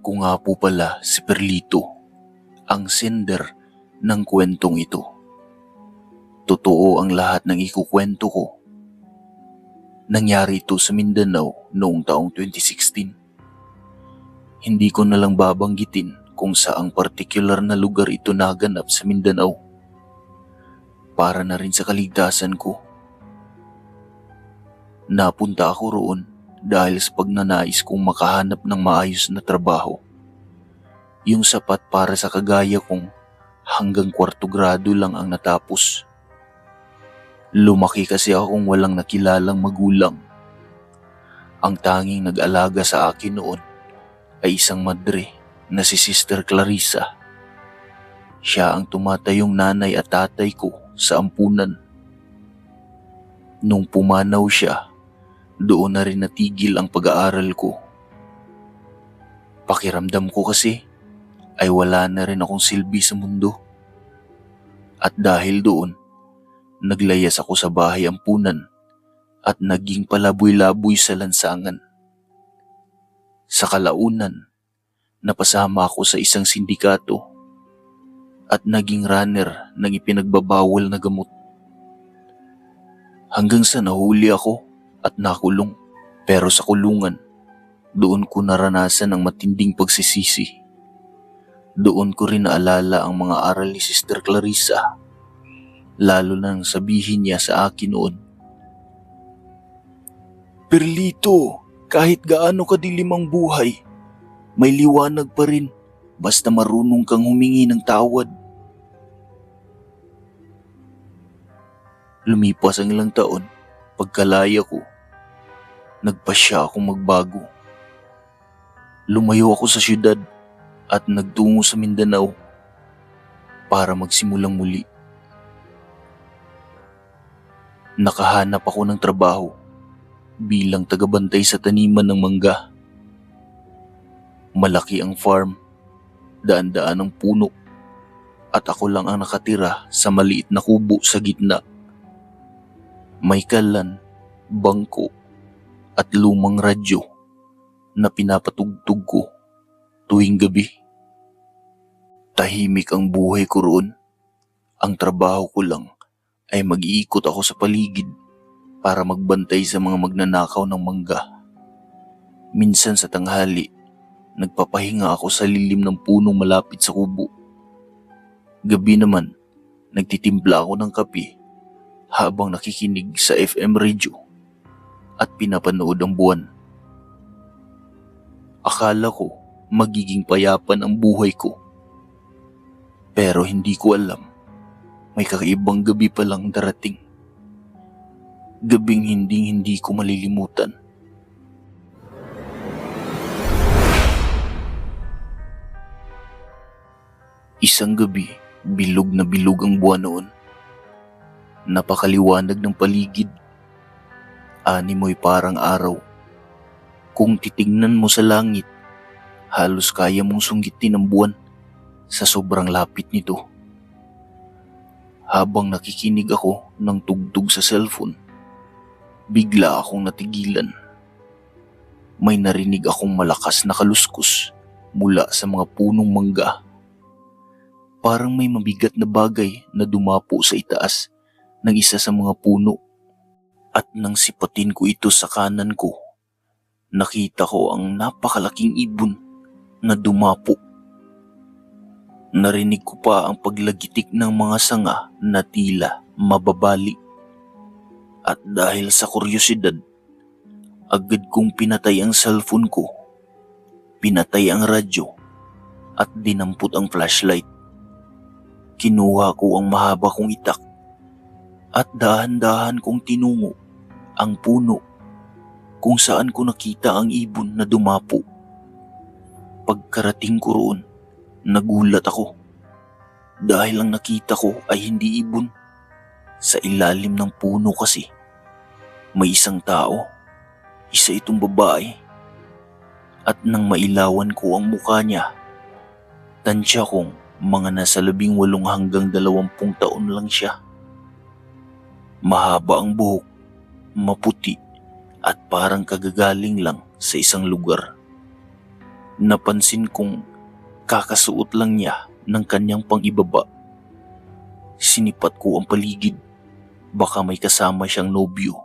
Ako nga po pala si Perlito, ang sender ng kwentong ito. Totoo ang lahat ng ikukwento ko. Nangyari ito sa Mindanao noong taong 2016. Hindi ko nalang babanggitin kung saang partikular na lugar ito naganap sa Mindanao. Para na rin sa kaligtasan ko. Napunta ako roon dahil sa pagnanais kong makahanap ng maayos na trabaho. Yung sapat para sa kagaya kong hanggang kwarto grado lang ang natapos. Lumaki kasi akong walang nakilalang magulang. Ang tanging nag-alaga sa akin noon ay isang madre na si Sister Clarissa. Siya ang tumatayong nanay at tatay ko sa ampunan. Nung pumanaw siya, doon na rin natigil ang pag-aaral ko. Pakiramdam ko kasi ay wala na rin akong silbi sa mundo. At dahil doon, naglayas ako sa bahay ampunan at naging palaboy-laboy sa lansangan. Sa kalaunan, napasama ako sa isang sindikato at naging runner ng ipinagbabawal na gamot. Hanggang sa nahuli ako at nakulong. Pero sa kulungan, doon ko naranasan ang matinding pagsisisi. Doon ko rin naalala ang mga aral ni Sister Clarissa. Lalo nang sabihin niya sa akin noon, "Perlito, kahit gaano kadilim ang buhay, may liwanag pa rin basta marunong kang humingi ng tawad." Lumipas ang ilang taon, pagkalaya ko, nagpasya akong magbago. Lumayo ako sa syudad at nagtungo sa Mindanao para magsimulang muli. Nakahanap ako ng trabaho bilang tagabantay sa taniman ng mangga. Malaki ang farm, daan-daan ang puno, at ako lang ang nakatira sa maliit na kubo sa gitna. May kalan, bangko, at lumang radyo na pinapatugtog ko tuwing gabi. Tahimik ang buhay ko roon. Ang trabaho ko lang ay mag-iikot ako sa paligid para magbantay sa mga magnanakaw ng mangga. Minsan sa tanghali, nagpapahinga ako sa lilim ng punong malapit sa kubo. Gabi naman, nagtitimpla ako ng kape habang nakikinig sa FM radio at pinapanood ang buwan. Akala ko magiging payapan ang buhay ko. Pero hindi ko alam, may kakaibang gabi palang darating. Gabing hindi ko malilimutan. Isang gabi, bilog na bilog ang buwan noon. Napakaliwanag ng paligid. Animoy parang araw. Kung titingnan mo sa langit, halos kaya mong sunggitin ang buwan sa sobrang lapit nito. Habang nakikinig ako ng tugtog sa cellphone, bigla akong natigilan. May narinig akong malakas na kaluskos mula sa mga punong mangga. Parang may mabigat na bagay na dumapo sa itaas ng isa sa mga puno. At nang sipatin ko ito sa kanan ko, nakita ko ang napakalaking ibon na dumapo. Narinig ko pa ang paglagitik ng mga sanga na tila mababali. At dahil sa kuryosidad, agad kong pinatay ang cellphone ko, pinatay ang radyo, at dinampot ang flashlight. Kinuha ko ang mahaba kong itak at dahan-dahan kong tinungo ang puno kung saan ko nakita ang ibon na dumapo. Pagkarating ko roon, nagulat ako dahil ang nakita ko ay hindi ibon. Sa ilalim ng puno kasi, may isang tao, isa itong babae. At nang mailawan ko ang mukha niya, tansya kong mga nasa 18 hanggang 20 taon lang siya. Mahaba ang buhok, maputi at parang kagagaling lang sa isang lugar. Napansin kong kakasuot lang niya ng kanyang pang-ibaba. Sinipat ko ang paligid. Baka may kasama siyang nobyo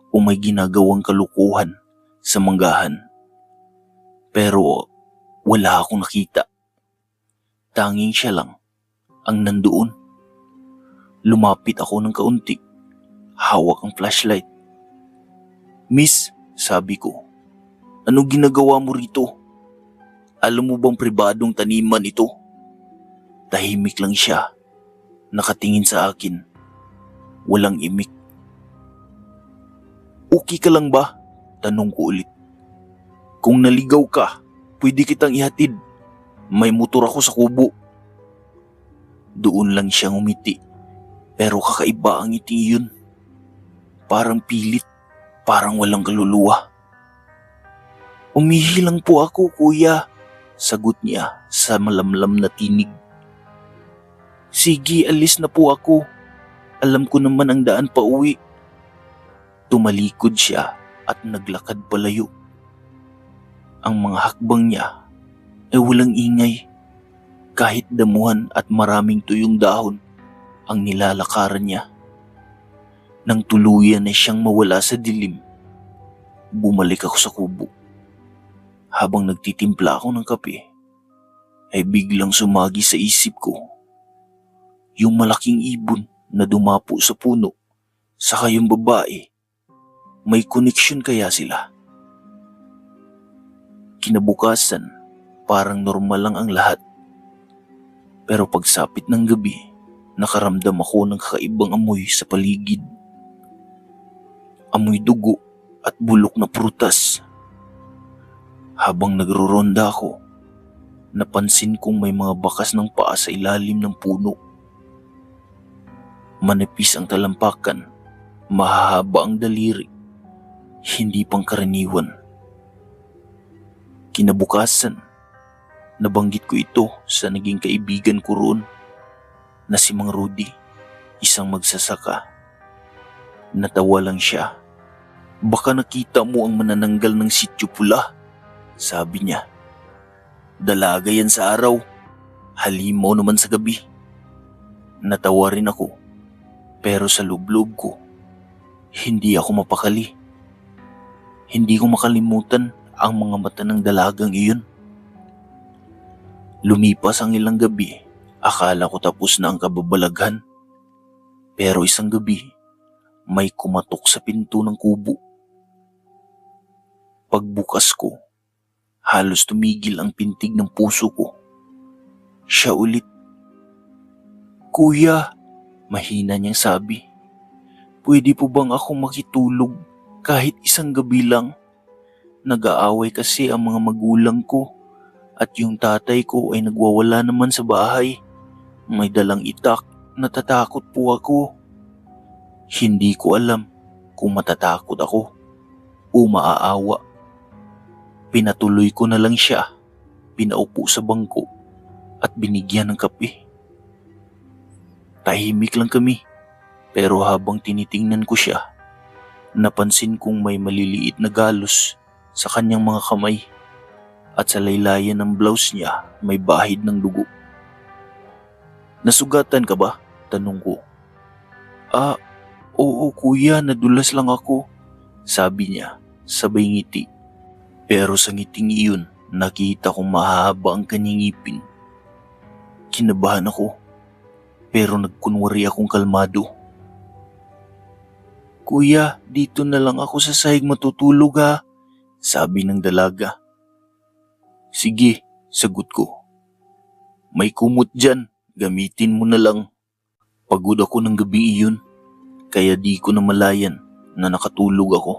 o may ginagawang kalukuhan sa manggahan. Pero wala akong nakita. Tanging siya lang ang nandoon. Lumapit ako ng kaunti. Hawak ang flashlight. "Miss," sabi ko, "ano ginagawa mo rito? Alam mo bang pribadong taniman ito?" Tahimik lang siya. Nakatingin sa akin. Walang imik. "Okay ka lang ba?" Tanong ko ulit. "Kung naligaw ka, pwede kitang ihatid. May motor ako sa kubo." Doon lang siya ngumiti. Pero kakaiba ang ngiti yun. Parang pilit. Parang walang kaluluwa. "Umihi lang po ako, kuya," sagot niya sa malamlam na tinig. "Sige, alis na po ako. Alam ko naman ang daan pa uwi." Tumalikod siya at naglakad palayo. Ang mga hakbang niya ay walang ingay. Kahit damuhan at maraming tuyong dahon ang nilalakaran niya. Nang tuluyan na siyang mawala sa dilim, bumalik ako sa kubo. Habang nagtitimpla ako ng kape, ay biglang sumagi sa isip ko yung malaking ibon na dumapo sa puno, saka yung babae. May koneksyon kaya sila? Kinabukasan, parang normal lang ang lahat. Pero pagsapit ng gabi, nakaramdam ako ng kakaibang amoy sa paligid. Amoy dugo at bulok na prutas. Habang nagroronda ako, napansin kong may mga bakas ng paa sa ilalim ng puno. Manipis ang talampakan, mahahaba ang daliri, hindi pangkaraniwan. Kinabukasan, nabanggit ko ito sa naging kaibigan ko roon na si Mang Rudy, isang magsasaka. Natawa lang siya. "Baka nakita mo ang manananggal ng sityo pula," sabi niya. "Dalaga yan sa araw, halimaw naman sa gabi." Natawa rin ako. Pero sa loob-loob ko, hindi ako mapakali. Hindi ko makalimutan ang mga mata ng dalagang iyon. Lumipas ang ilang gabi, akala ko tapos na ang kababalaghan. Pero isang gabi, may kumatok sa pinto ng kubo. Pagbukas ko, halos tumigil ang pintig ng puso ko. Siya ulit. "Kuya," mahina niyang sabi, "pwede po bang ako makitulog kahit isang gabi lang? Nag-aaway kasi ang mga magulang ko at yung tatay ko ay nagwawala naman sa bahay. May dalang itak, natatakot po ako." Hindi ko alam kung matatakot ako o maaawa. Pinatuloy ko na lang siya, pinaupo sa bangko at binigyan ng kape. Tahimik lang kami, pero habang tinitingnan ko siya, napansin kong may maliliit na galos sa kanyang mga kamay at sa laylayan ng blouse niya may bahid ng dugo. "Nasugatan ka ba?" tanong ko. Oo kuya, nadulas lang ako," sabi niya sabay ngiti. Pero sa ngiting iyon, nakita kong mahaba ang kanyang ngipin. Kinabahan ako, pero nagkunwari akong kalmado. "Kuya, dito na lang ako sa sahig matutulog ha," sabi ng dalaga. "Sige," sagot ko. "May kumot dyan, gamitin mo na lang." Pagod ako ng gabi iyon, kaya di ko namalayan na nakatulog ako.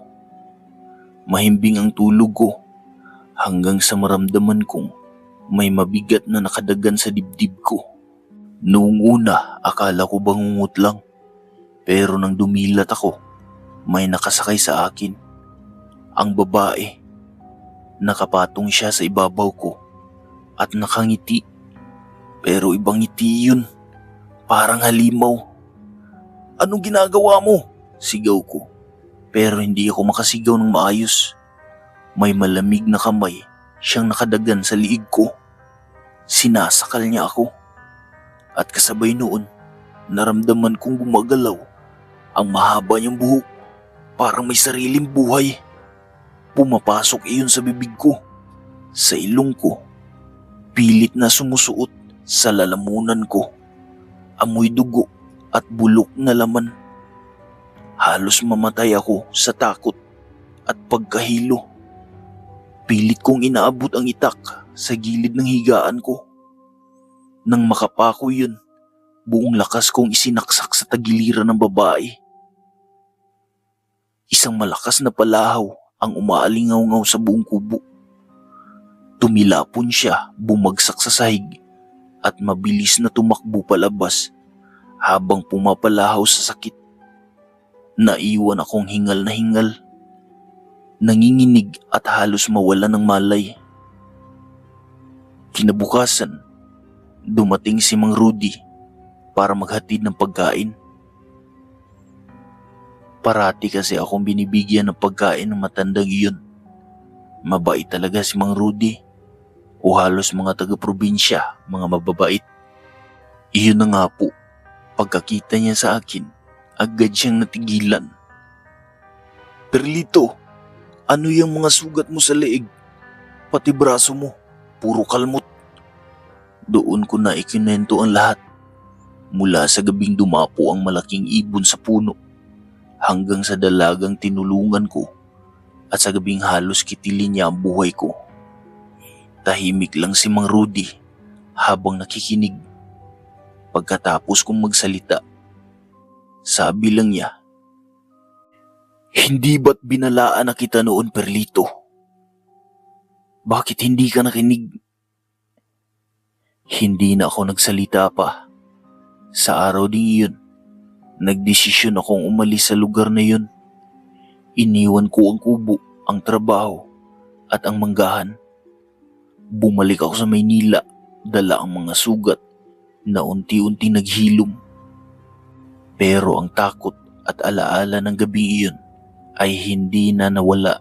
Mahimbing ang tulog ko hanggang sa maramdaman kong may mabigat na nakadagan sa dibdib ko. Noong una, akala ko bangungot lang. Pero nang dumilat ako, may nakasakay sa akin. Ang babae. Nakapatong siya sa ibabaw ko at nakangiti. Pero ibang ngiti yun. Parang halimaw. "Anong ginagawa mo?" sigaw ko. Pero hindi ako makasigaw ng maayos. May malamig na kamay siyang nakadagan sa liig ko. Sinasakal niya ako. At kasabay noon, naramdaman kong gumagalaw ang mahaba niyang buhok. Parang may sariling buhay. Pumapasok iyon sa bibig ko, sa ilong ko. Pilit na sumusuot sa lalamunan ko. Amoy dugo at bulok na laman. Halos mamatay ako sa takot at pagkahilo. Pilit kong inaabot ang itak sa gilid ng higaan ko. Nang makapako yun, buong lakas kong isinaksak sa tagiliran ng babae. Isang malakas na palahaw ang umaalingaw-ngaw sa buong kubo. Tumilapon siya, bumagsak sa sahig at mabilis na tumakbo palabas habang pumapalahaw sa sakit. Naiwan akong hingal na hingal, nanginginig at halos mawala ng malay. Kinabukasan, dumating si Mang Rudy para maghatid ng pagkain. Parati kasi akong binibigyan ng pagkain ng matandang iyon. Mabait talaga si Mang Rudy, o halos mga taga-probinsya, mga mababait. Iyon na nga po, pagkakita niya sa akin, agad siyang natigilan. "Perlito, ano yung mga sugat mo sa leeg? Pati braso mo, puro kalmot." Doon ko na ikinento ang lahat. Mula sa gabing dumapo ang malaking ibon sa puno, hanggang sa dalagang tinulungan ko, at sa gabing halos kitilin niya ang buhay ko. Tahimik lang si Mang Rudy habang nakikinig. Pagkatapos kong magsalita, sabi lang niya, "Hindi ba't binalaan na kita noon, Perlito? Bakit hindi ka nakinig?" Hindi na ako nagsalita pa. Sa araw ding iyon, nagdesisyon akong umalis sa lugar na yun. Iniwan ko ang kubo, ang trabaho, at ang manggahan. Bumalik ako sa Maynila, dala ang mga sugat na unti-unti naghilom. Pero ang takot at alaala ng gabi iyon ay hindi na nawala.